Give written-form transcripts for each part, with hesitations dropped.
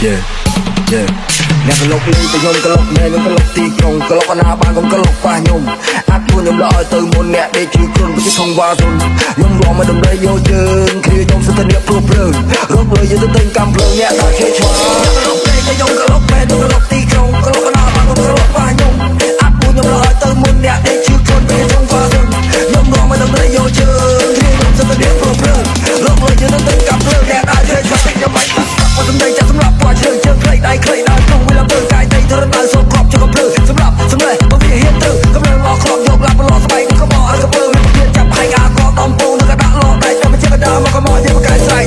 Yeah, yeah អ្នកក្លុកលេងតែខ្ញុំក្លុកមែនខ្ញុំក្លុកទីក្រុងក្លុកណាបានកុំក្លុកប៉ះខ្ញុំអាចពួកខ្ញុំល្អឲ្យទៅមុនអ្នកដេកជឿខ្លួនពីថងវ៉ាសុនខ្ញុំរំមកដំរីយកជើងគ្រាខ្ញុំសិតតែអ្នកព្រោះព្រឹងរកលើយើងទៅទិញកំភ្លើងអ្នកដល់ជាឆ្លាក្លុកលេងតែខ្ញុំក្លុកមែនខ្ញុំក្លុកទីក្រុងក្លុកណាបានកុំក្លុកប៉ះខ្ញុំអាចពួកខ្ញុំល្អឲ្យទៅមុនអ្នកដេកជឿខ្លួនពីថងវ៉ាសុនខ្ញុំរំមកដំរីយកជើងគ្រាខ្ញុំសិតតែអ្នកព្រោះព្រឹងរកលើយើងទៅទិញកំភ្លើងអ្នកដល់ជាឆ្លាខ្ញុំមិនមកសំដីចាក់សម្រាប់ប៉ាជើងជើងខ្លីដៃខ្លីដល់ក្នុងវាលើកាយដៃទៅរត់ដល់សូមខប់ជុំកំភ្លើងសម្រាប់សម្លេងបើវាហ៊ានទៅកំភ្លើងមកខ្លោបយកឡាប់ប្រឡោស្បែកក៏មកឲ្យកំភ្លើងវាទៀតចាប់ហើយអាកកដំពងនឹងក៏ដាក់លោដៃតែមិនចេះដើមមកក៏មកយកកាយស្រែក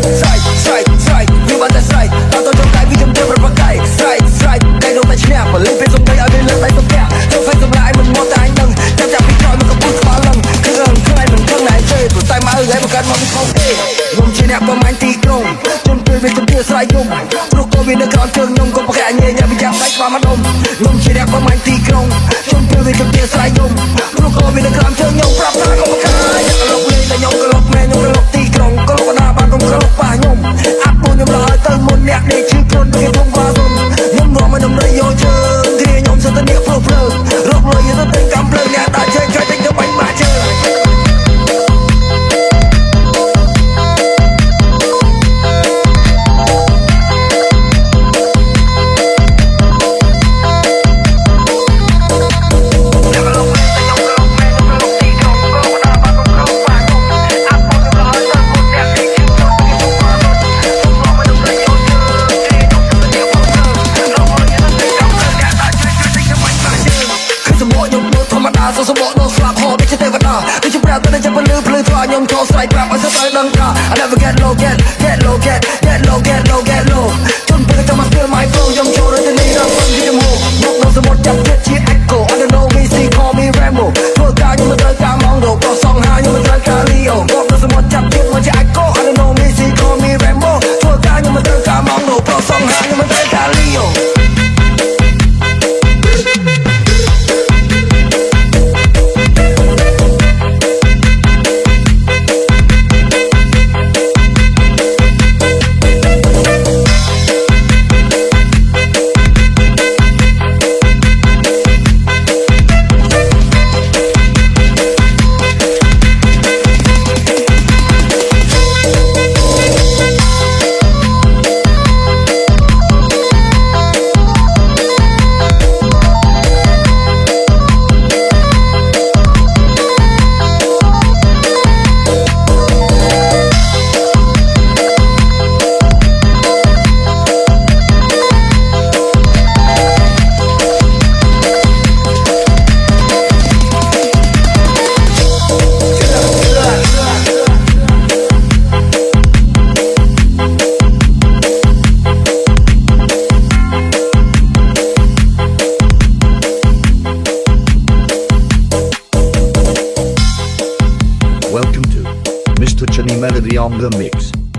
វាបាត់តែស្រែកដល់ទៅចុងកាយវាជំទាវប្រកាយស្រែកតែនោះតែឈ្នះបើលេងពេលសំដីឲ្យវាលើកដៃទៅផ្ទះទៅហ្វេសសម្លាយមិនមកតែអញនឹងចាប់ពីក្រោយមកក៏ពុះក្បាលឡើងគឺខ្លាយមិនខឹងណែទេតែមកឲ្យបង្កើតមកពីខុសទេខ្ញុំជាអ្នកប្រមាញ់ទីក្រុងជន់ពេលវាជំទាវស្រែកខ្ញុំព្រោះក៏វានៅក្រោមជើងខ្ញុំក៏ប្រកែកញ៉ែញ៉ាំវាចាប់ដៃក្បាលមកដុំខ្ញុំជាអ្នកប្រមាញ់ទីក្រុងជន់ពេលវាជំទាវស្រែកខ្ញុំព្រោះក៏វានៅក្រោមជើងខ្ញុំប្រាប់ថាក៏ប្រកែកក្លុកលេងតែខ្ញុំក្លុកមែនខ្ញុំក្លុកទីក្រុងក្លុកណាបានកុំក្លុកប៉ះខ្ញុំអាប់ពួកខ្ញុំល្អឲ្យទៅមុនអ្នកដេកជឿខ្លួនពីធំវ៉ាសុនខ្ញុំរំមកដំរីយកជើងគ្រាខ្ញុំសិតតែអ្នកព្រោះព្រឹងរកលុយទៅទិញកំភ្លើងអ្នកដាក់ជើងជួយទិញទៅបាញ់ម៉ាក់ជើងសូមบอกដល់ស្លាប់ហោដូចជាទេវតាដូចជាប្រាក់ទៅចាំពលឺភ្លឺធ្វើឲ្យខ្ញុំខកស្រ័យប្រាប់ឲ្យស្ទើរដឹងថា I never get low get low ជន់ពេលចាំមក feel my flow ខ្ញុំចូលទៅនេះដល់វិញជាមោមកដល់សមុទ្រចាប់ទៀតជា echo I don't know me see call me Rambo ធ្វើការខ្ញុំមិនត្រូវការម៉ងរោក៏សងហាខ្ញុំមិនត្រូវការ Leo មកដល់សមុទ្រចាប់ទៀតមកជា echo I don't know me see call me Rambo ធ្វើការខ្ញុំមិនត្រូវការម៉ងរោក៏សងហាខ្ញុំមិនត្រូវការ Leo Welcome to Mr. Chani Melody on the mix.